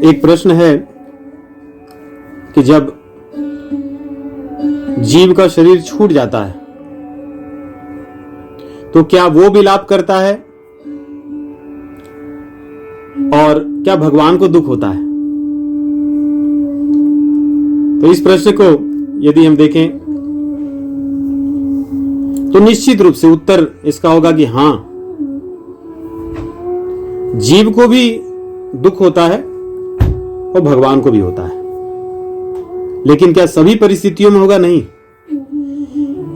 एक प्रश्न है कि जब जीव का शरीर छूट जाता है तो क्या वो विलाप करता है और क्या भगवान को दुख होता है? तो इस प्रश्न को यदि हम देखें तो निश्चित रूप से उत्तर इसका होगा कि हां, जीव को भी दुख होता है और भगवान को भी होता है। लेकिन क्या सभी परिस्थितियों में होगा? नहीं।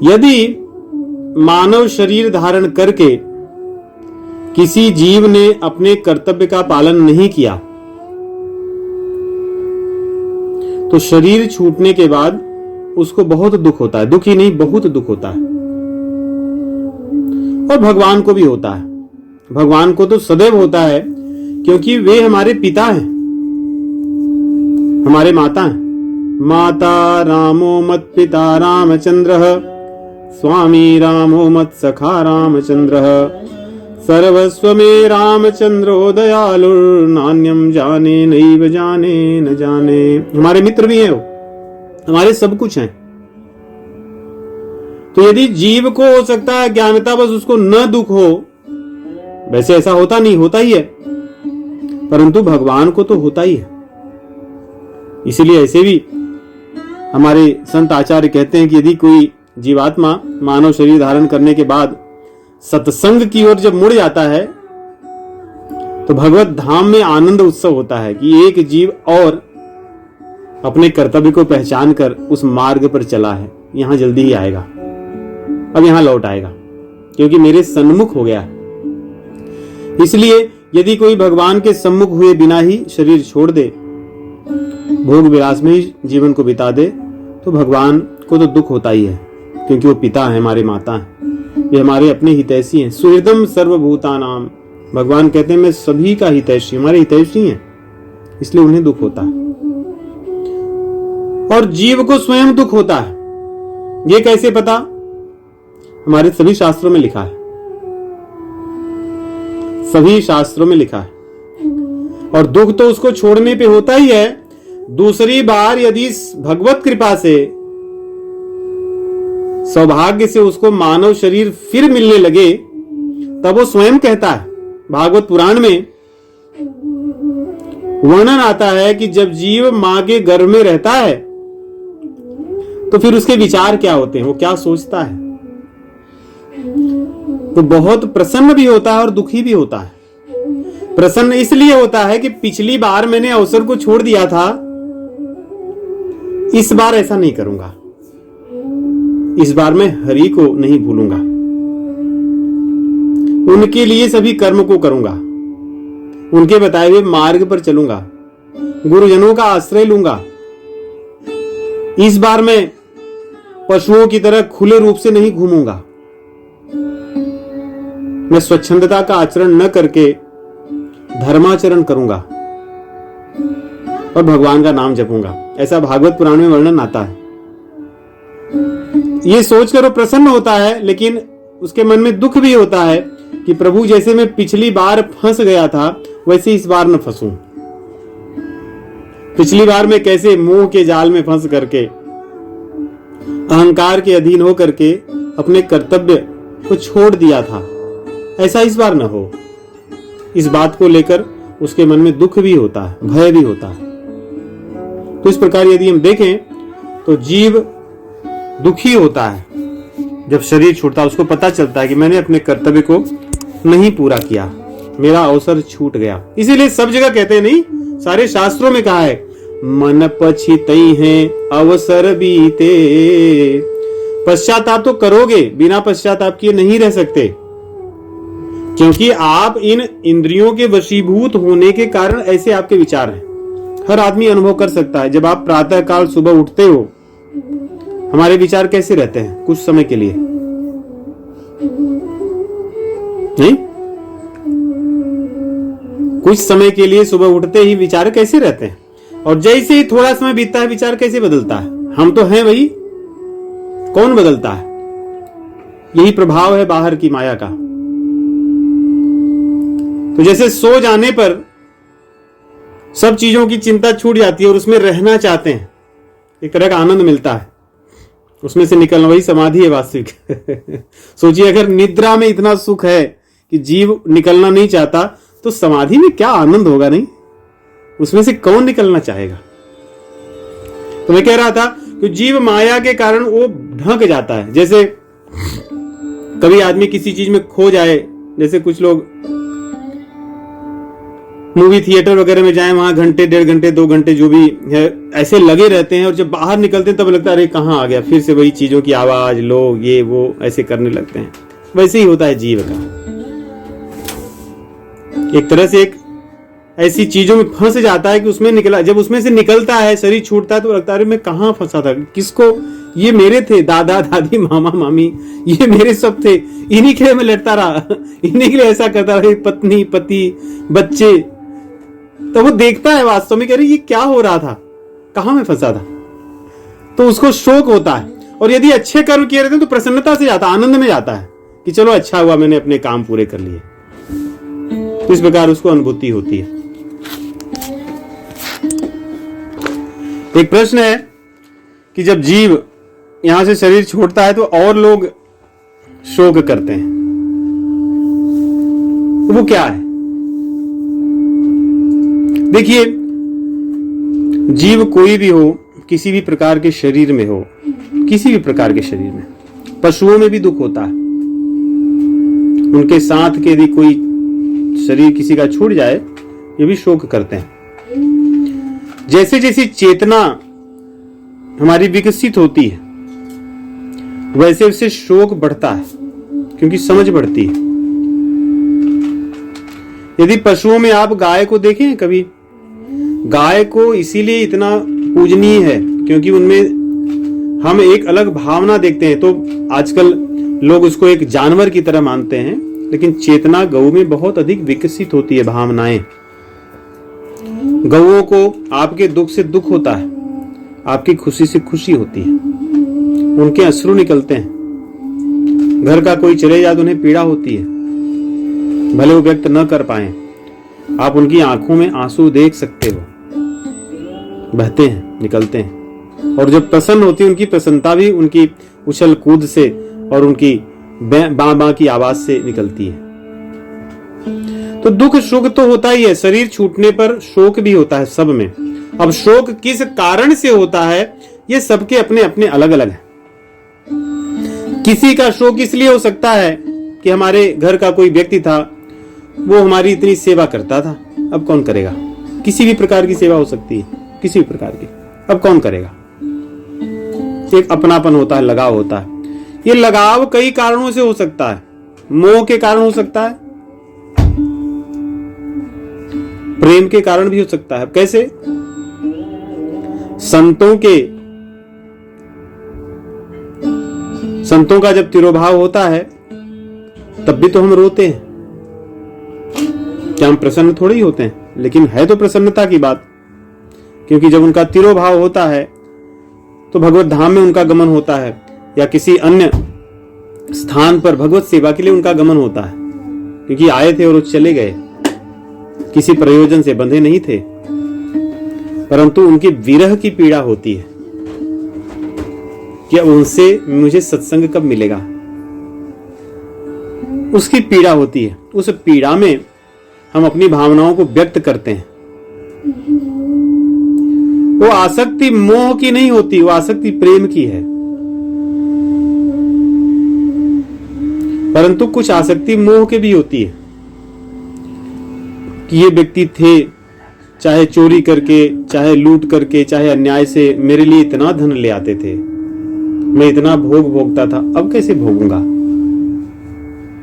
यदि मानव शरीर धारण करके किसी जीव ने अपने कर्तव्य का पालन नहीं किया तो शरीर छूटने के बाद उसको बहुत दुख होता है। दुख ही नहीं, बहुत दुख होता है। और भगवान को भी होता है। भगवान को तो सदैव होता है, क्योंकि वे हमारे पिता हैं, हमारे माता हैं। माता रामो मत पिता रामचंद्रः, स्वामी रामो मत सखा रामचंद्रः, सर्वस्व में रामचंद्रो दयालुर्नान्यम जाने नैव जाने न जाने। हमारे मित्र भी हैं वो, हमारे सब कुछ हैं। तो यदि जीव को हो सकता है ज्ञानता बस उसको न दुख हो, वैसे ऐसा होता नहीं, होता ही है, परंतु भगवान को तो होता ही है। इसलिए ऐसे भी हमारे संत आचार्य कहते हैं कि यदि कोई जीवात्मा मानव शरीर धारण करने के बाद सत्संग की ओर जब मुड़ जाता है तो भगवत धाम में आनंद उत्सव होता है कि एक जीव और अपने कर्तव्य को पहचान कर उस मार्ग पर चला है, यहां जल्दी ही आएगा, अब यहां लौट आएगा, क्योंकि मेरे सन्मुख हो गया है। इसलिए यदि कोई भगवान के सम्मुख हुए बिना ही शरीर छोड़ दे, भोग विलास में ही जीवन को बिता दे, तो भगवान को तो दुख होता ही है, क्योंकि वो पिता है, हमारे माता हैं, ये हमारे अपने हितैषी हैं। सुहृदम सर्वभूतानाम, भगवान कहते हैं मैं सभी का हितैषी, हमारे हितैषी हैं, इसलिए उन्हें दुख होता है। और जीव को स्वयं दुख होता है। ये कैसे पता? हमारे सभी शास्त्रों में लिखा है, सभी शास्त्रों में लिखा है। और दुख तो उसको छोड़ने पे होता ही है। दूसरी बार यदि भगवत कृपा से, सौभाग्य से उसको मानव शरीर फिर मिलने लगे, तब वो स्वयं कहता है। भागवत पुराण में वर्णन आता है कि जब जीव मां के गर्भ में रहता है तो फिर उसके विचार क्या होते हैं, वो क्या सोचता है। तो बहुत प्रसन्न भी होता है और दुखी भी होता है। प्रसन्न इसलिए होता है कि पिछली बार मैंने अवसर को छोड़ दिया था, इस बार ऐसा नहीं करूंगा, इस बार मैं हरि को नहीं भूलूंगा, उनके लिए सभी कर्म को करूंगा, उनके बताए हुए मार्ग पर चलूंगा, गुरुजनों का आश्रय लूंगा। इस बार मैं पशुओं की तरह खुले रूप से नहीं घूमूंगा, मैं स्वच्छंदता का आचरण न करके धर्माचरण करूंगा और भगवान का नाम जपूंगा। ऐसा भागवत पुराण में वर्णन आता है। ये सोचकर वो प्रसन्न होता है, लेकिन उसके मन में दुख भी होता है कि प्रभु जैसे मैं पिछली बार फंस गया था वैसे इस बार न फंसूं। पिछली बार मैं कैसे मोह के जाल में फंस करके, अहंकार के अधीन हो करके अपने कर्तव्य को छोड़ दिया था, ऐसा इस बार न हो। इस बात को लेकर उसके मन में दुख भी होता है, भय भी होता है। तो इस प्रकार यदि हम देखें तो जीव दुखी होता है जब शरीर छूटता है। उसको पता चलता है कि मैंने अपने कर्तव्य को नहीं पूरा किया, मेरा अवसर छूट गया। इसीलिए सब जगह कहते हैं, नहीं, सारे शास्त्रों में कहा है, मन पछितई हैं अवसर बीते। पश्चाताप तो करोगे, बिना पश्चाताप किए नहीं रह सकते, क्योंकि आप इन इंद्रियों के वशीभूत होने के कारण ऐसे आपके विचार हैं। हर आदमी अनुभव कर सकता है। जब आप प्रातः काल सुबह उठते हो, हमारे विचार कैसे रहते हैं? कुछ समय के लिए नहीं, कुछ समय के लिए सुबह उठते ही विचार कैसे रहते हैं, और जैसे ही थोड़ा समय बीतता है विचार कैसे बदलता है। हम तो हैं वही, कौन बदलता है? यही प्रभाव है बाहर की माया का। तो जैसे सो जाने पर सब चीजों की चिंता छूट जाती है और उसमें रहना चाहते हैं, एक तरह का आनंद मिलता है, उसमें से निकलना, वही समाधि है वास्तविक। सोचिए अगर निद्रा में इतना सुख है कि जीव निकलना नहीं चाहता, तो समाधि में क्या आनंद होगा, नहीं? उसमें से कौन निकलना चाहेगा? तो मैं कह रहा था कि जीव माया के कारण वो ढंक जाता है। जैसे कभी आदमी किसी चीज में खो जाए, जैसे कुछ लोग मूवी थिएटर वगैरह में जाएं, वहां घंटे, 1.5 घंटे, 2 घंटे जो भी है ऐसे लगे रहते हैं, और जब बाहर निकलते हैं तब लगता है अरे कहाँ आ गया, फिर से वही चीजों की आवाज, लोग, ये वो ऐसे करने लगते हैं। वैसे ही होता है जीव का, एक तरह से एक ऐसी चीजों में फंस जाता है कि उसमें निकला, जब उसमें से निकलता है, शरीर छूटता है, तो लगता है मैं कहाँ फंसा था, किसको, ये मेरे थे, दादा दादी मामा मामी, ये मेरे सब थे, इन्हीं के लिए मैं लड़ता रहा, इन्हीं के लिए ऐसा करता रहा, पत्नी पति बच्चे। तो वो देखता है वास्तव में, कह रही ये क्या हो रहा था, कहाँ मैं फंसा था, तो उसको शोक होता है। और यदि अच्छे कर्म किए रहते हैं तो प्रसन्नता से जाता, आनंद में जाता है कि चलो अच्छा हुआ, मैंने अपने काम पूरे कर लिए। तो इस प्रकार उसको अनुभूति होती है। एक प्रश्न है कि जब जीव यहां से शरीर छोड़ता है तो और लोग शोक करते हैं, तो वो क्या है? देखिए, जीव कोई भी हो, किसी भी प्रकार के शरीर में हो, किसी भी प्रकार के शरीर में, पशुओं में भी दुख होता है। उनके साथ के यदि कोई शरीर किसी का छूट जाए, ये भी शोक करते हैं। जैसे जैसी चेतना हमारी विकसित होती है, वैसे वैसे शोक बढ़ता है, क्योंकि समझ बढ़ती है। यदि पशुओं में आप गाय को देखें कभी, गाय को इसीलिए इतना पूजनीय है क्योंकि उनमें हम एक अलग भावना देखते हैं। तो आजकल लोग उसको एक जानवर की तरह मानते हैं, लेकिन चेतना गौ में बहुत अधिक विकसित होती है, भावनाएं। गौओं को आपके दुख से दुख होता है, आपकी खुशी से खुशी होती है, उनके अश्रु निकलते हैं। घर का कोई चले जाए तो उन्हें पीड़ा होती है, भले वो व्यक्त न कर पाए, आप उनकी आंखों में आंसू देख सकते हो, बहते हैं, निकलते हैं। और जब प्रसन्न होती है, उनकी प्रसन्नता भी उनकी उछल कूद से और उनकी बां बां की आवाज से निकलती है। तो दुख शोक तो होता ही है, शरीर छूटने पर शोक भी होता है सब में। अब शोक किस कारण से होता है, ये सबके अपने अपने अलग अलग है। किसी का शोक इसलिए हो सकता है कि हमारे घर का कोई व्यक्ति था, वो हमारी इतनी सेवा करता था, अब कौन करेगा। किसी भी प्रकार की सेवा हो सकती है, किसी भी प्रकार की, अब कौन करेगा। एक अपनापन होता है, लगाव होता है। ये लगाव कई कारणों से हो सकता है, मोह के कारण हो सकता है, प्रेम के कारण भी हो सकता है। कैसे? संतों का जब तिरोभाव होता है तब भी तो हम रोते हैं, क्या हम प्रसन्न थोड़ी होते हैं? लेकिन है तो प्रसन्नता की बात, क्योंकि जब उनका तिरोभाव होता है तो भगवत धाम में उनका गमन होता है, या किसी अन्य स्थान पर भगवत सेवा के लिए उनका गमन होता है, क्योंकि आए थे और वो चले गए, किसी प्रयोजन से बंधे नहीं थे। परंतु उनकी विरह की पीड़ा होती है कि उनसे मुझे सत्संग कब मिलेगा, उसकी पीड़ा होती है। उस पीड़ा में हम अपनी भावनाओं को व्यक्त करते हैं। वो आसक्ति मोह की नहीं होती, वो आसक्ति प्रेम की है। परंतु कुछ आसक्ति मोह के भी होती है कि ये व्यक्ति थे, चाहे चोरी करके, चाहे लूट करके, चाहे अन्याय से मेरे लिए इतना धन ले आते थे, मैं इतना भोग भोगता था, अब कैसे भोगूंगा।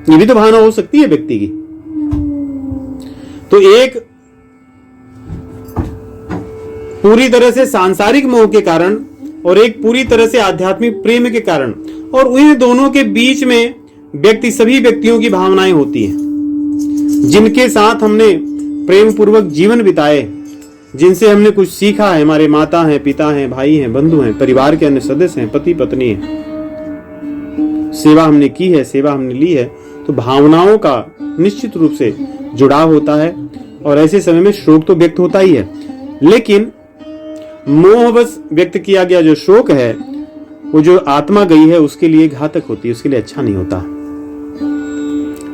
ये भी तो भावना हो सकती है व्यक्ति की। तो एक पूरी तरह से सांसारिक मोह के कारण और एक पूरी तरह से आध्यात्मिक प्रेम के कारण, और इन दोनों के बीच में व्यक्ति, सभी व्यक्तियों की भावनाएं होती हैं जिनके साथ हमने प्रेम पूर्वक जीवन बिताए, जिनसे हमने कुछ सीखा है। हमारे माता हैं, पिता हैं, भाई हैं, बंधु हैं, परिवार के अन्य सदस्य हैं, पति पत्नी हैं, सेवा हमने की है, सेवा हमने ली है, तो भावनाओं का निश्चित रूप से जुड़ाव होता है। और ऐसे समय में शोक तो व्यक्त होता ही है। लेकिन मोहवश व्यक्त किया गया जो शोक है, वो जो आत्मा गई है उसके लिए घातक होती है, उसके लिए अच्छा नहीं होता।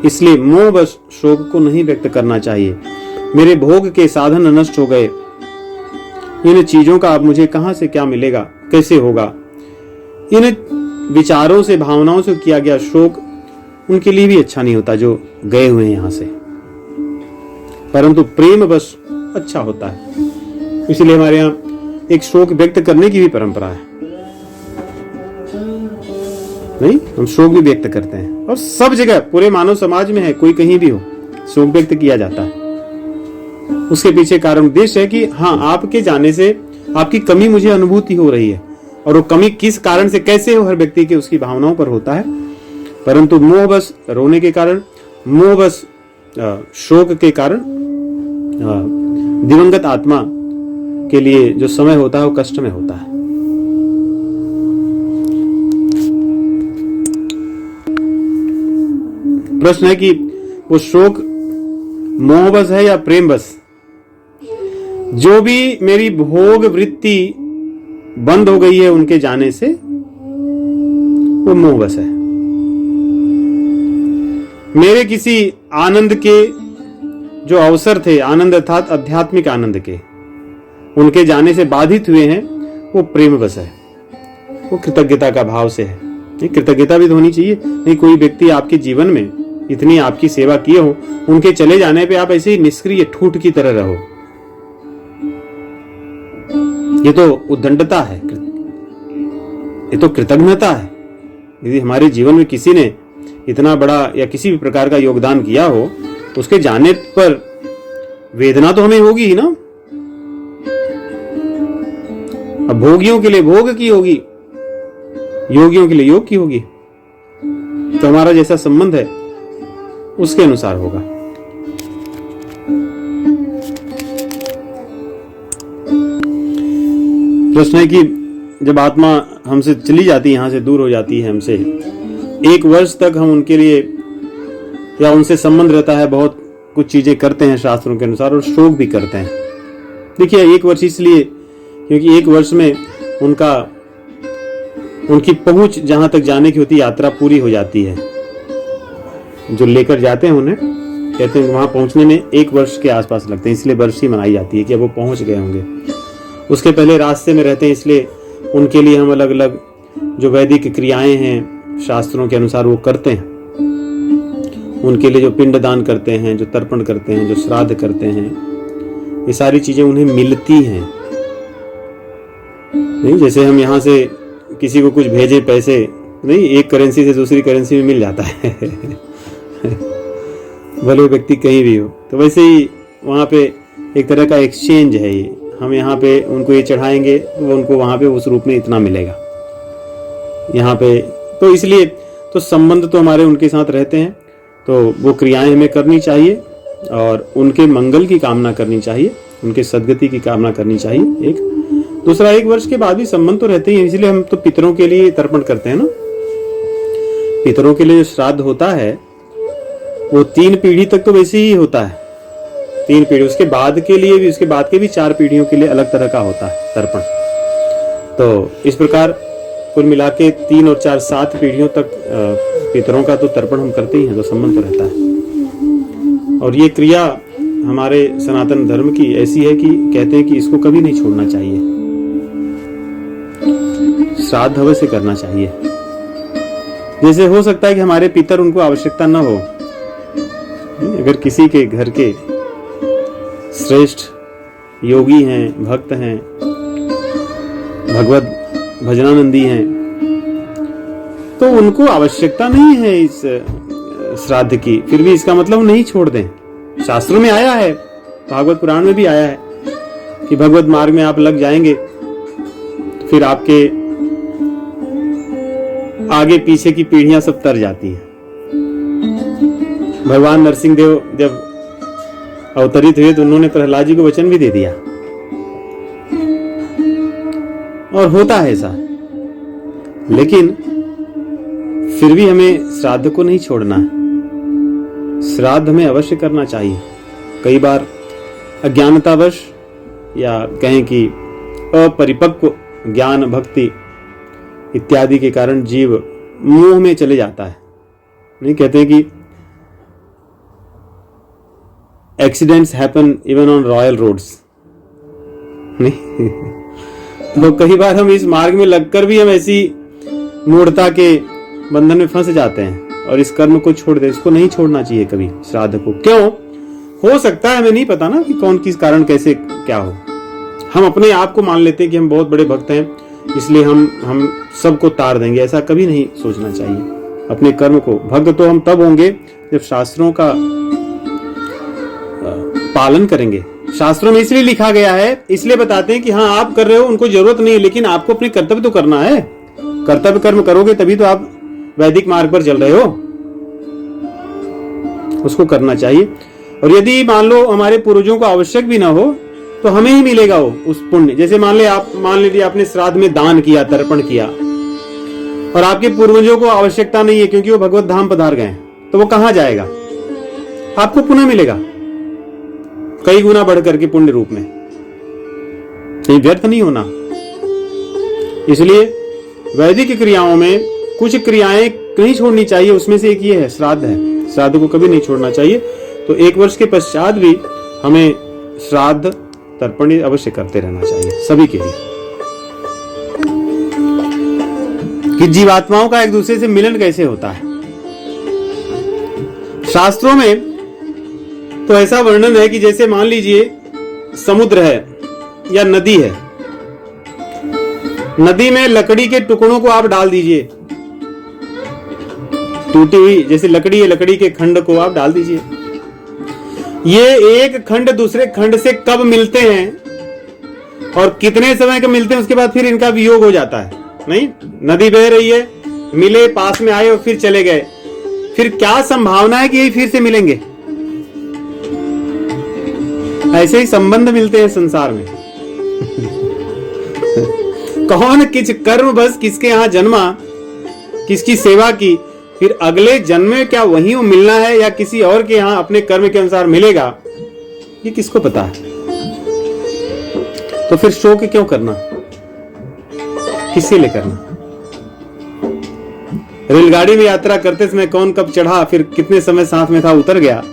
इसलिए मोहवश शोक को नहीं व्यक्त करना चाहिए। मेरे भोग के साधन नष्ट हो गए, इन चीजों का अब मुझे कहां से क्या मिलेगा, कैसे होगा। इन विचारों से, भावनाओं से किया गया शोक उनके लिए भी अच्छा नहीं होता जो गए हुए हैं यहां से, परंतु प्रेमवश अच्छा होता है। इसलिए हमारे यहां एक शोक व्यक्त करने की भी परंपरा है। नहीं, हम शोक भी व्यक्त करते हैं और सब जगह पूरे मानव समाज में है, कोई कहीं भी हो, शोक व्यक्त किया जाता है। उसके पीछे कारण उद्देश्य है कि हाँ, आपके जाने से आपकी कमी मुझे अनुभूति हो रही है, और वो कमी किस कारण से कैसे हो, हर व्यक्ति के उसकी भावनाओं पर होता है। परंतु मोहवश रोने के कारण, मोहवश शोक के कारण दिवंगत आत्मा के लिए जो समय होता है वो कष्ट में होता है। प्रश्न है कि वो शोक मोहवश है या प्रेमवश। जो भी मेरी भोग वृत्ति बंद हो गई है उनके जाने से, वो मोहवश है। मेरे किसी आनंद के जो अवसर थे, आनंद अर्थात आध्यात्मिक आनंद के, उनके जाने से बाधित हुए हैं, वो प्रेमवश है, वो कृतज्ञता का भाव से है। नहीं, कृतज्ञता भी तो होनी चाहिए। नहीं, कोई व्यक्ति आपके जीवन में इतनी आपकी सेवा किए हो, उनके चले जाने पे आप ऐसे ही निष्क्रिय ठूठ की तरह रहो, ये तो उद्दंडता है, ये तो कृतज्ञता है। यदि हमारे जीवन में किसी ने इतना बड़ा या किसी भी प्रकार का योगदान किया हो, उसके जाने पर वेदना तो हमें होगी ही ना। अब भोगियों के लिए भोग की होगी, योगियों के लिए योग की होगी। तो हमारा जैसा संबंध है उसके अनुसार होगा। प्रश्न है कि जब आत्मा हमसे चली जाती है, यहां से दूर हो जाती है हमसे, 1 वर्ष तक हम उनके लिए या उनसे संबंध रहता है, बहुत कुछ चीजें करते हैं शास्त्रों के अनुसार और शोक भी करते हैं। देखिए, 1 वर्ष इसलिए क्योंकि 1 वर्ष में उनकी पहुंच जहां तक जाने की होती, यात्रा पूरी हो जाती है। जो लेकर जाते हैं उन्हें कहते हैं वहां पहुंचने में 1 वर्ष के आसपास लगते हैं, इसलिए बरसी मनाई जाती है कि अब वो पहुंच गए होंगे। उसके पहले रास्ते में रहते हैं, इसलिए उनके लिए हम अलग अलग जो वैदिक क्रियाएं हैं शास्त्रों के अनुसार वो करते हैं। उनके लिए जो पिंड दान करते हैं, जो तर्पण करते हैं, जो श्राद्ध करते हैं, ये सारी चीजें उन्हें मिलती हैं। नहीं, जैसे हम यहाँ से किसी को कुछ भेजे पैसे, नहीं, एक करेंसी से दूसरी करेंसी में मिल जाता है भले व्यक्ति कहीं भी हो। तो वैसे ही वहाँ पे एक तरह का एक्सचेंज है ये। हम यहाँ पे उनको ये चढ़ाएंगे तो उनको वहाँ पे उस रूप में इतना मिलेगा यहाँ पे। तो इसलिए तो संबंध तो हमारे उनके साथ रहते हैं, तो वो क्रियाएं हमें करनी चाहिए और उनके मंगल की कामना करनी चाहिए, उनके सद्गति की कामना करनी चाहिए। एक दूसरा, 1 वर्ष के बाद भी संबंध तो रहते ही, इसलिए हम तो पितरों के लिए तर्पण करते हैं ना। पितरों के लिए जो श्राद्ध होता है वो 3 पीढ़ी तक तो वैसे ही होता है, 3 पीढ़ी। उसके बाद के लिए भी, उसके बाद के भी 4 पीढ़ियों के लिए अलग तरह का होता है तर्पण। तो इस प्रकार कुल मिला के 3 और 4 7 पीढ़ियों तक पितरों का तो तर्पण हम करते ही हैं, तो संबंध तो रहता है। और ये क्रिया हमारे सनातन धर्म की ऐसी है कि कहते हैं कि इसको कभी नहीं छोड़ना चाहिए, श्राद्ध अवश्य करना चाहिए। जैसे हो सकता है कि हमारे पितर, उनको आवश्यकता न हो, अगर किसी के घर के श्रेष्ठ योगी हैं, भक्त हैं, भगवत भजनानंदी हैं, तो उनको आवश्यकता नहीं है इस श्राद्ध की, फिर भी इसका मतलब नहीं छोड़ दें। शास्त्रों में आया है, भागवत पुराण में भी आया है कि भगवत मार्ग में आप लग जाएंगे तो फिर आपके आगे पीछे की पीढ़ियां सब तर जाती हैं। भगवान नरसिंह देव जब अवतरित हुए तो उन्होंने प्रहलाद जी को वचन भी दे दिया, और होता है ऐसा। लेकिन फिर भी हमें श्राद्ध को नहीं छोड़ना है, श्राद्ध हमें अवश्य करना चाहिए। कई बार अज्ञानतावश या कहें कि अपरिपक्व ज्ञान भक्ति इत्यादि के कारण जीव मोह में चले जाता है। नहीं कहते कि accidents happen even on royal roads. नहीं तो कई बार हम इस मार्ग में लगकर भी हम ऐसी मूढ़ता के बंधन में फंस जाते हैं और इस कर्म को छोड़ दे। इसको नहीं छोड़ना चाहिए कभी, श्राद्ध को। क्यों? हो सकता है, हमें नहीं पता ना कि कौन किस कारण कैसे क्या हो। हम अपने आप को मान लेते हैं कि हम बहुत बड़े भक्त हैं, इसलिए हम सबको तार देंगे। ऐसा कभी नहीं सोचना चाहिए। अपने कर्म को, भक्त तो हम तब होंगे जब शास्त्रों का पालन करेंगे। शास्त्रों में इसलिए लिखा गया है, इसलिए बताते हैं कि हाँ आप कर रहे हो, उनको जरूरत नहीं है, लेकिन आपको अपने कर्तव्य तो करना है। कर्तव्य कर्म करोगे तभी तो आप वैदिक मार्ग पर चल रहे हो, उसको करना चाहिए। और यदि मान लो हमारे पूर्वजों को आवश्यक भी ना हो तो हमें ही मिलेगा वो उस पुण्य। जैसे मान लीजिए आपने श्राद्ध में दान किया, तर्पण किया, और आपके पूर्वजों को आवश्यकता नहीं है क्योंकि वो भगवत धाम पधार गए, तो वो कहां जाएगा? आपको पुनः मिलेगा कई गुना बढ़ करके पुण्य रूप में। कहीं व्यर्थ नहीं होना। इसलिए वैदिक क्रियाओं में कुछ क्रियाएं नहीं छोड़नी चाहिए, उसमें से एक ये है, श्राद्ध है। श्राद्ध को कभी नहीं छोड़ना चाहिए। तो 1 वर्ष के पश्चात भी हमें श्राद्ध तर्पण अवश्य करते रहना चाहिए सभी के लिए, कि जीवात्माओं का एक दूसरे से मिलन कैसे होता है। शास्त्रों में तो ऐसा वर्णन है कि जैसे मान लीजिए समुद्र है या नदी है, नदी में लकड़ी के टुकड़ों को आप डाल दीजिए, टूटी हुई जैसे लकड़ी है, लकड़ी के खंड को आप डाल दीजिए। ये एक खंड दूसरे खंड से कब मिलते हैं और कितने समय के मिलते हैं, उसके बाद फिर इनका वियोग हो जाता है। नहीं, नदी बह रही है, मिले, पास में आए और फिर चले गए, फिर क्या संभावना है कि यही फिर से मिलेंगे? ऐसे ही संबंध मिलते हैं संसार में। कौन किस कर्म बस किसके यहां जन्मा, किसकी सेवा की, फिर अगले जन्म में क्या वही वो मिलना है या किसी और के यहां अपने कर्म के अनुसार मिलेगा, ये किसको पता है? तो फिर शोक क्यों करना, किससे ले करना? रेलगाड़ी में यात्रा करते समय कौन कब चढ़ा, फिर कितने समय साथ में था, उतर गया,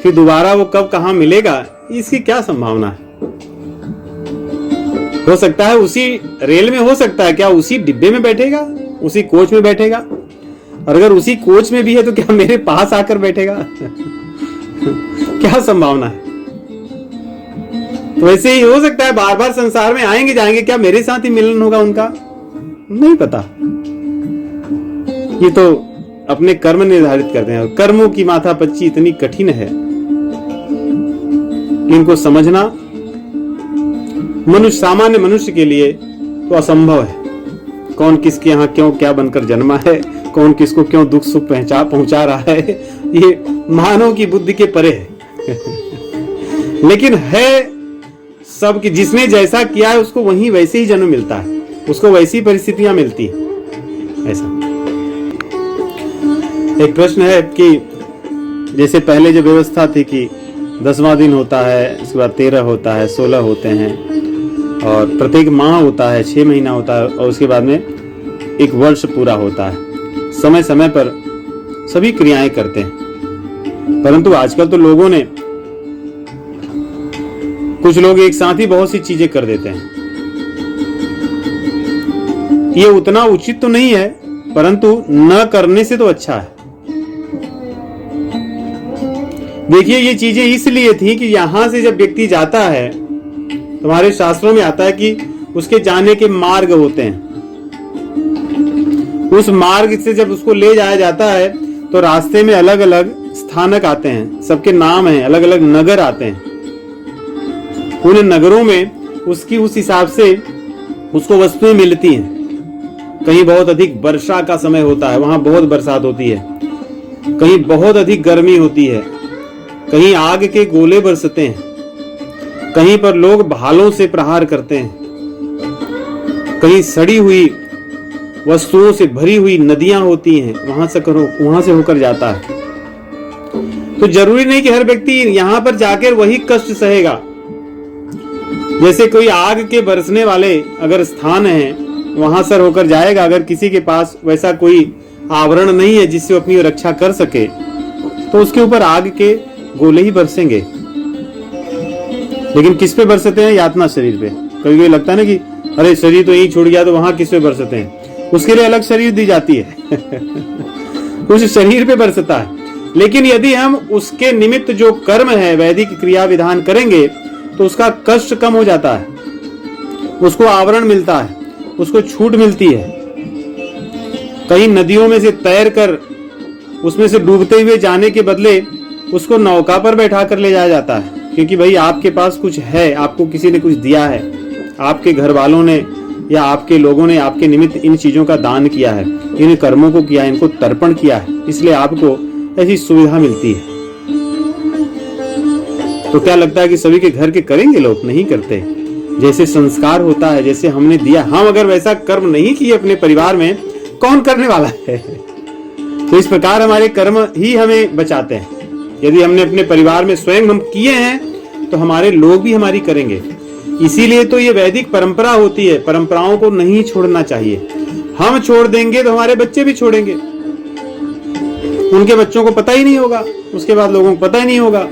फिर दोबारा वो कब कहां मिलेगा, इसकी क्या संभावना है? हो सकता है उसी रेल में, हो सकता है क्या उसी डिब्बे में बैठेगा, उसी कोच में बैठेगा, और अगर उसी कोच में भी है तो क्या मेरे पास आकर बैठेगा? क्या संभावना है? तो वैसे ही हो सकता है बार बार संसार में आएंगे जाएंगे, क्या मेरे साथ ही मिलन होगा उनका? नहीं पता। ये तो अपने कर्म निर्धारित करते हैं, और कर्मों की माथापच्ची इतनी कठिन है, इनको समझना सामान्य मनुष्य के लिए तो असंभव है। कौन किसके यहाँ क्यों क्या बनकर जन्मा है, कौन किसको क्यों दुख सुख पहुंचा रहा है, ये मानव की बुद्धि के परे है। लेकिन है सब कि जिसने जैसा किया है उसको वही वैसे ही जन्म मिलता है, उसको वैसी परिस्थितियां मिलती है। ऐसा एक प्रश्न है कि जैसे पहले जो व्यवस्था थी कि 10वां दिन होता है, उसके बाद 13 होता है, 16 होते हैं, और प्रत्येक माह होता है, 6 महीना होता है, और उसके बाद में 1 वर्ष पूरा होता है। समय समय पर सभी क्रियाएं करते हैं। परंतु आजकल तो लोगों ने, कुछ लोग एक साथ ही बहुत सी चीजें कर देते हैं। ये उतना उचित तो नहीं है, परंतु न करने से तो अच्छा है। देखिए, ये चीजें इसलिए थी कि यहां से जब व्यक्ति जाता है, तुम्हारे शास्त्रों में आता है कि उसके जाने के मार्ग होते हैं। उस मार्ग से जब उसको ले जाया जाता है तो रास्ते में अलग अलग स्थानक आते हैं, सबके नाम हैं, अलग अलग नगर आते हैं। उन नगरों में उसकी उस हिसाब से उसको वस्तुएं मिलती हैं। कहीं बहुत अधिक वर्षा का समय होता है, वहां बहुत बरसात होती है। कहीं बहुत अधिक गर्मी होती है, कहीं आग के गोले बरसते हैं, कहीं पर लोग भालों से प्रहार करते हैं, कहीं सड़ी हुई वस्तुओं से भरी हुई नदियां होती हैं, वहां से होकर जाता है। तो जरूरी नहीं कि हर व्यक्ति यहां पर जाकर वही कष्ट सहेगा। जैसे कोई आग के बरसने वाले अगर स्थान है वहां सर होकर जाएगा, अगर किसी के पास वैसा कोई आवरण नहीं है जिससे वो अपनी रक्षा कर सके तो उसके ऊपर आग के गोले ही बरसेंगे। लेकिन किस पे बरसते हैं? यातना शरीर पे। कभी कभी लगता है ना कि अरे शरीर तो यही छूट गया तो वहां किस पे बरसते हैं, उसके लिए अलग शरीर दी जाती है उस शरीर पे बरसता है। लेकिन यदि हम उसके निमित्त जो कर्म है वैदिक क्रिया विधान करेंगे तो उसका कष्ट कम हो जाता है, उसको आवरण मिलता है, उसको छूट मिलती है। कहीं नदियों में से तैर कर उसमें से डूबते हुए जाने के बदले उसको नौका पर बैठा कर ले जाया जाता है, क्योंकि भाई आपके पास कुछ है, आपको किसी ने कुछ दिया है, आपके घर वालों ने या आपके लोगों ने आपके निमित्त इन चीजों का दान किया है, इन कर्मों को किया है, इनको तर्पण किया है, इसलिए आपको ऐसी सुविधा मिलती है। तो क्या लगता है कि सभी के घर के करेंगे? लोग नहीं करते। जैसे संस्कार होता है, जैसे हमने दिया, हम अगर वैसा कर्म नहीं किए अपने परिवार में, कौन करने वाला है? तो इस प्रकार हमारे कर्म ही हमें बचाते हैं। यदि हमने अपने परिवार में स्वयं हम किए हैं तो हमारे लोग भी हमारी करेंगे। इसीलिए तो ये वैदिक परंपरा होती है, परंपराओं को नहीं छोड़ना चाहिए। हम छोड़ देंगे तो हमारे बच्चे भी छोड़ेंगे, उनके बच्चों को पता ही नहीं होगा, उसके बाद लोगों को पता ही नहीं होगा।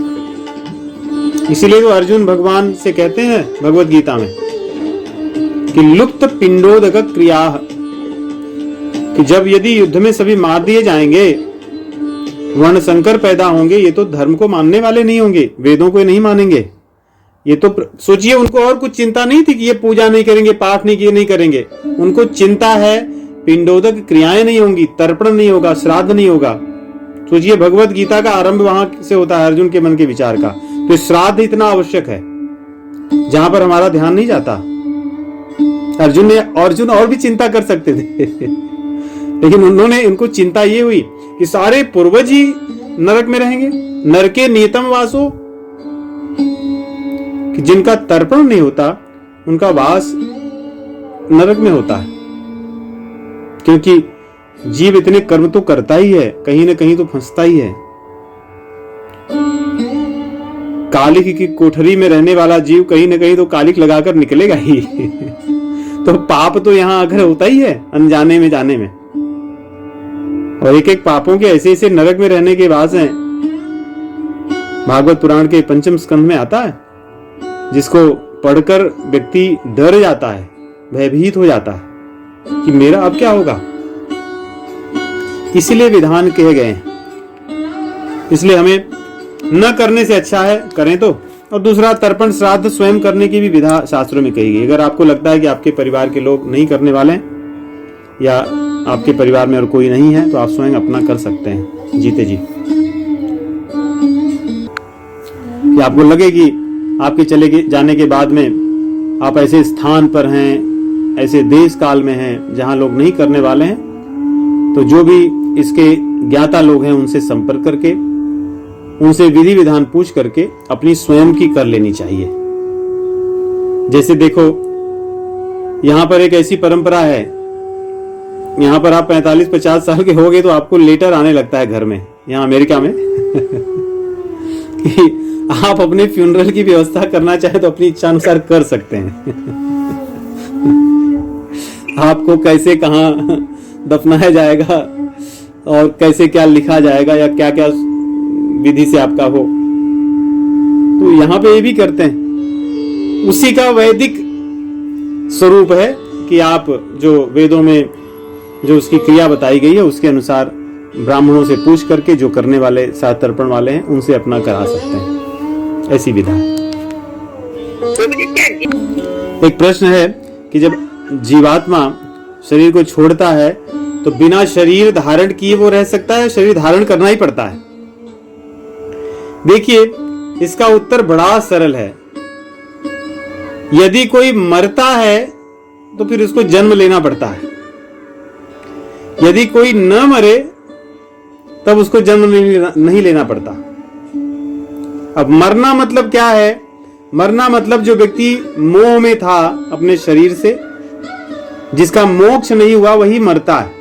इसीलिए तो अर्जुन भगवान से कहते हैं भगवत गीता में कि लुप्त पिंडोदक क्रिया, कि जब यदि युद्ध में सभी मार दिए जाएंगे, वर्ण संकर पैदा होंगे, ये तो धर्म को मानने वाले नहीं होंगे, वेदों को नहीं मानेंगे। ये तो सोचिए, उनको और कुछ चिंता नहीं थी कि ये पूजा नहीं करेंगे, पाठ नहीं करेंगे। उनको चिंता है पिंडोदक क्रियाएं नहीं होंगी, तर्पण नहीं होगा, श्राद्ध नहीं होगा। सोचिए, भगवत गीता का आरंभ वहां से होता है, अर्जुन के मन के विचार का। तो श्राद्ध इतना आवश्यक है जहां पर हमारा ध्यान नहीं जाता। अर्जुन और भी चिंता कर सकते थे लेकिन उनको चिंता ये हुई कि सारे पूर्वज ही नरक में रहेंगे, नरके नियतम वासो, कि जिनका तर्पण नहीं होता उनका वास नरक में होता है। क्योंकि जीव इतने कर्म तो करता ही है, कहीं ना कहीं तो फंसता ही है। कालिक की कोठरी में रहने वाला जीव कहीं ना कहीं तो कालिक लगाकर निकलेगा ही तो पाप तो यहां अगर होता ही है, अनजाने में जाने में। और एक एक पापों के ऐसे ऐसे नरक में रहने के वास हैं। भागवत पुराण के 5वें स्कंध में आता है, जिसको पढ़कर व्यक्ति डर जाता है, भयभीत हो जाता है कि मेरा अब क्या होगा। इसलिए विधान कहे गए हैं। इसलिए हमें न करने से अच्छा है करें तो। और दूसरा, तर्पण श्राद्ध स्वयं करने की भी विधा शास्त्रों में कही गई। अगर आपको लगता है कि आपके परिवार के लोग नहीं करने वाले हैं या आपके परिवार में और कोई नहीं है, तो आप स्वयं अपना कर सकते हैं जीते जी। या आपको लगे कि आपके चले जाने के बाद में आप ऐसे स्थान पर हैं, ऐसे देश काल में हैं जहां लोग नहीं करने वाले हैं, तो जो भी इसके ज्ञाता लोग हैं उनसे संपर्क करके, उनसे विधि विधान पूछ करके अपनी स्वयं की कर लेनी चाहिए। जैसे देखो, यहां पर एक ऐसी परंपरा है, यहां पर आप 45-50 साल के हो गए तो आपको लेटर आने लगता है घर में, यहां अमेरिका में कि आप अपने फ्यूनरल की व्यवस्था करना चाहे तो अपनी इच्छा अनुसार कर सकते हैं आपको कैसे कहां दफनाया जाएगा और कैसे क्या लिखा जाएगा या क्या क्या विधि से आपका हो, तो यहां पे ये भी करते हैं। उसी का वैदिक स्वरूप है कि आप जो वेदों में जो उसकी क्रिया बताई गई है उसके अनुसार ब्राह्मणों से पूछ करके जो करने वाले साथ तर्पण वाले हैं उनसे अपना करा सकते हैं। ऐसी विधा। एक प्रश्न है कि जब जीवात्मा शरीर को छोड़ता है तो बिना शरीर धारण किए वो रह सकता है, शरीर धारण करना ही पड़ता है? देखिए, इसका उत्तर बड़ा सरल है। यदि कोई मरता है तो फिर उसको जन्म लेना पड़ता है। यदि कोई न मरे तब उसको जन्म नहीं लेना पड़ता। अब मरना मतलब क्या है? मरना मतलब जो व्यक्ति मोह में था अपने शरीर से, जिसका मोक्ष नहीं हुआ, वही मरता है।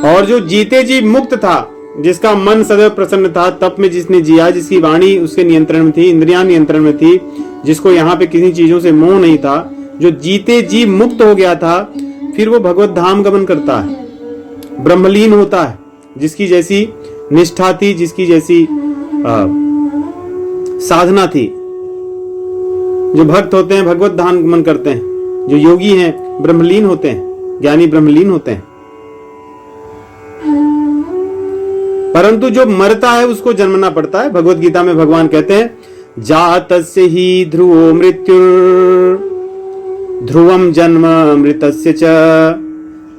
और जो जीते जी मुक्त था जिसका मन सदैव प्रसन्न था, तप में जिसने जिया, जिसकी वाणी उसके नियंत्रण में थी, इंद्रियां नियंत्रण में थी, जिसको यहाँ पे किसी चीजों से मोह नहीं था, जो जीते जी मुक्त हो गया था, फिर वो भगवत धाम गमन करता है, ब्रह्मलीन होता है। जिसकी जैसी निष्ठा थी, जिसकी जैसी साधना थी। जो भक्त होते हैं भगवत धाम गमन करते हैं, जो योगी हैं ब्रह्मलीन होते हैं, ज्ञानी ब्रह्मलीन होते हैं। परंतु जो मरता है उसको जन्मना पड़ता है। भगवत गीता में भगवान कहते हैं जातस्य ही ध्रुवो मृत्युर ध्रुवम जन्म मृतस्य च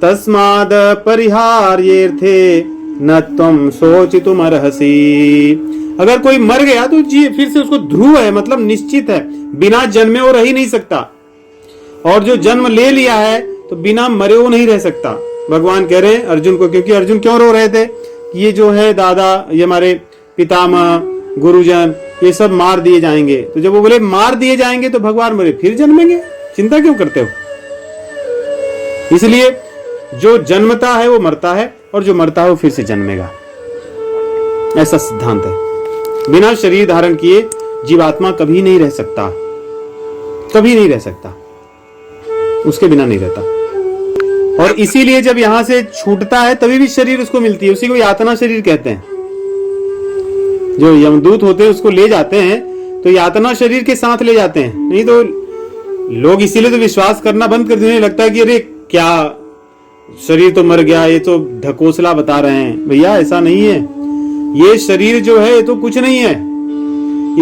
तस्माद परिहार्येर्थे न त्वं शोचितुमर्हसि। अगर कोई मर गया तो जी फिर से उसको ध्रुव है, मतलब निश्चित है, बिना जन्मे वो रह ही नहीं सकता। और जो जन्म ले लिया है तो बिना मरे वो नहीं रह सकता। भगवान कह रहे हैं अर्जुन को, क्योंकि अर्जुन क्यों रो रहे थे, ये जो है दादा, ये हमारे पितामह गुरुजन, ये सब मार दिए जाएंगे। तो जब वो बोले मार दिए जाएंगे तो भगवान बोले फिर जन्मेंगे, चिंता क्यों करते हो। इसलिए जो जन्मता है वो मरता है, और जो मरता है वो फिर से जन्मेगा, ऐसा सिद्धांत है। बिना शरीर धारण किए जीवात्मा कभी नहीं रह सकता, कभी नहीं रह सकता, उसके बिना नहीं रहता। और इसीलिए जब यहां से छूटता है तभी भी शरीर उसको मिलती है, उसी को यातना शरीर कहते हैं। जो यमदूत होते हैं उसको ले जाते हैं तो यातना शरीर के साथ ले जाते हैं, नहीं तो लोग इसीलिए तो विश्वास करना बंद कर देने लगता है कि अरे क्या शरीर तो मर गया, ये तो ढकोसला बता रहे हैं। भैया ऐसा नहीं है, ये शरीर जो है ये तो कुछ नहीं है।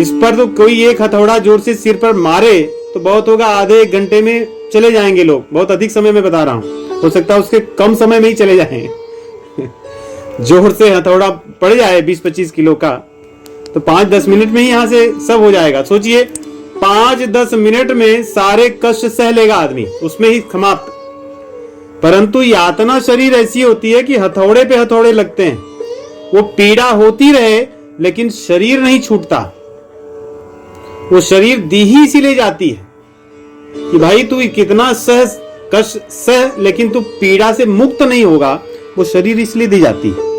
इस पर तो कोई एक हथौड़ा जोर से सिर पर मारे तो बहुत होगा, आधे एक घंटे में चले जाएंगे लोग, बहुत अधिक समय में बता रहा हूं, हो सकता है उसके कम समय में ही चले जाएं। जोर से हथौड़ा पड़ जाए 20-25 किलो का तो 5-10 मिनट में ही यहां से सब हो जाएगा। सोचिए 5-10 मिनट में सारे कष्ट सह लेगा आदमी, उसमें ही समाप्त। परंतु यातना शरीर ऐसी होती है कि हथौड़े पे हथौड़े लगते हैं, वो पीड़ा होती रहे लेकिन शरीर नहीं छूटता। वो शरीर दी ही इसीलिए जाती है कि भाई तू कितना सह कष्ट सह, लेकिन तू पीड़ा से मुक्त नहीं होगा, वो शरीर इसलिए दी जाती है।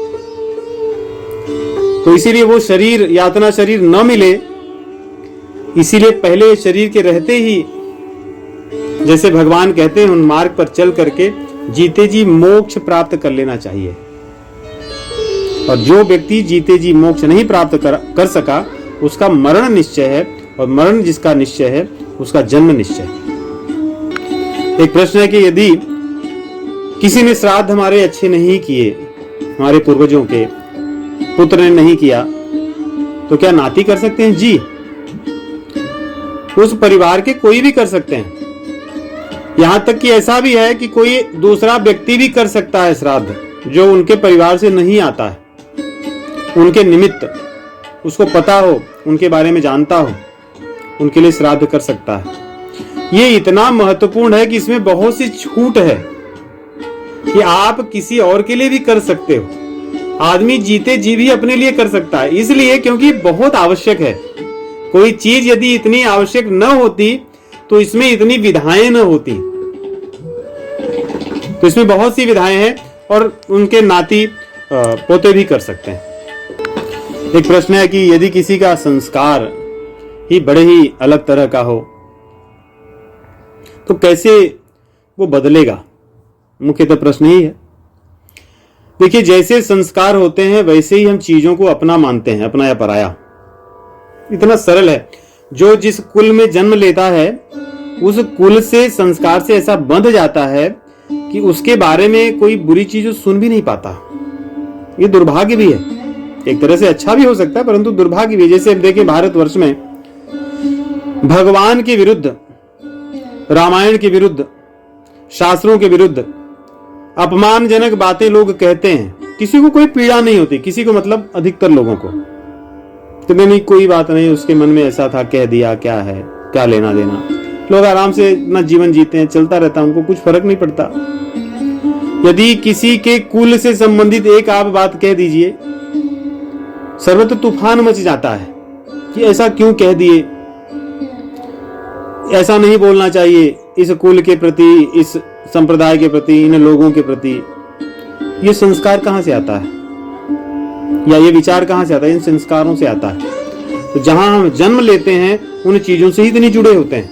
तो इसीलिए वो शरीर, यातना शरीर न मिले, इसीलिए पहले शरीर के रहते ही, जैसे भगवान कहते हैं, उन मार्ग पर चल करके जीते जी मोक्ष प्राप्त कर लेना चाहिए। और जो व्यक्ति जीते जी मोक्ष नहीं प्राप्त कर सका उसका मरण निश्चय है, और मरण जिसका निश्चय है उसका जन्म निश्चय है। एक प्रश्न है कि यदि किसी ने श्राद्ध हमारे अच्छे नहीं किए, हमारे पूर्वजों के पुत्र ने नहीं किया, तो क्या नाती कर सकते हैं? जी, उस परिवार के कोई भी कर सकते हैं। यहां तक कि ऐसा भी है कि कोई दूसरा व्यक्ति भी कर सकता है श्राद्ध, जो उनके परिवार से नहीं आता है, उनके निमित्त, उसको पता हो, उनके बारे में जानता हो, उनके लिए श्राद्ध कर सकता है। ये इतना महत्वपूर्ण है कि इसमें बहुत सी छूट है कि आप किसी और के लिए भी कर सकते हो। आदमी जीते जी भी अपने लिए कर सकता है, इसलिए क्योंकि बहुत आवश्यक है। कोई चीज यदि इतनी आवश्यक न होती तो इसमें इतनी विधाएं न होती। तो इसमें बहुत सी विधाएं हैं और उनके नाती पोते भी कर सकते हैं। एक प्रश्न है कि यदि किसी का संस्कार ही बड़े ही अलग तरह का हो तो कैसे वो बदलेगा? मुख्यतः प्रश्न ही है। देखिए, जैसे संस्कार होते हैं वैसे ही हम चीजों को अपना मानते हैं, अपना या पराया। इतना सरल है। जो जिस कुल में जन्म लेता है उस कुल से, संस्कार से ऐसा बंध जाता है कि उसके बारे में कोई बुरी चीज सुन भी नहीं पाता। ये दुर्भाग्य भी है, एक तरह से अच्छा भी हो सकता है परंतु दुर्भाग्य भी। जैसे देखें, भारतवर्ष में भगवान के विरुद्ध, रामायण के विरुद्ध, शास्त्रों के विरुद्ध अपमानजनक बातें लोग कहते हैं, किसी को कोई पीड़ा नहीं होती, किसी को मतलब अधिकतर लोगों को तो नहीं, कोई बात नहीं, उसके मन में ऐसा था, कह दिया, क्या है, क्या लेना देना। लोग आराम से अपना जीवन जीते हैं, चलता रहता, उनको कुछ फर्क नहीं पड़ता। यदि किसी के कुल से संबंधित एक आप बात कह दीजिए, सर्वत्र तूफान मच जाता है कि ऐसा क्यों कह दिए, ऐसा नहीं बोलना चाहिए इस कुल के प्रति, इस संप्रदाय के प्रति, इन लोगों के प्रति। ये संस्कार कहां से आता है? या ये विचार कहाँ से आता है? इन संस्कारों से आता है। तो जहां हम जन्म लेते हैं उन चीजों से ही इतनी जुड़े होते हैं,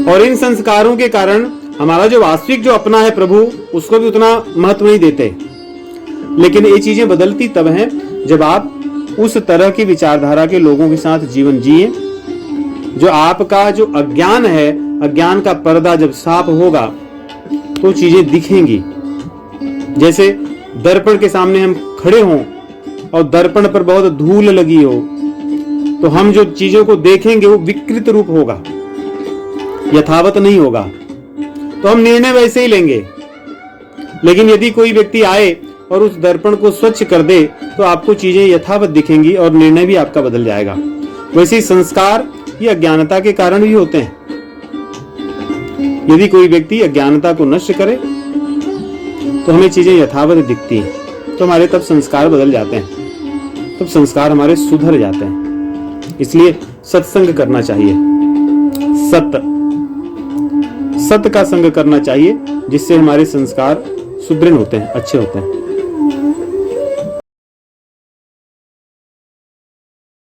और इन संस्कारों के कारण हमारा जो वास्तविक जो अपना है प्रभु, उसको भी उतना महत्व नहीं देते। लेकिन ये चीजें बदलती तब हैं जब आप उस तरह की विचारधारा के लोगों के साथ जीवन जिए, जो आपका जो अज्ञान है, अज्ञान का पर्दा जब साफ होगा तो चीजें दिखेंगी। जैसे दर्पण के सामने हम खड़े हों और दर्पण पर बहुत धूल लगी हो, तो हम जो चीजों को देखेंगे वो विकृत रूप होगा, यथावत नहीं होगा, तो हम निर्णय वैसे ही लेंगे। लेकिन यदि कोई व्यक्ति आए और उस दर्पण को स्वच्छ कर दे तो आपको चीजें यथावत दिखेंगी और निर्णय भी आपका बदल जाएगा। वैसे ही संस्कार ये अज्ञानता के कारण भी होते हैं। यदि कोई व्यक्ति अज्ञानता को नष्ट करे तो हमें चीजें यथावत दिखती हैं, तो हमारे तब संस्कार बदल जाते हैं, तब संस्कार हमारे सुधर जाते हैं। इसलिए सत्संग करना चाहिए, सत्य का संग करना चाहिए, जिससे हमारे संस्कार सुदृढ़ होते हैं, अच्छे होते हैं।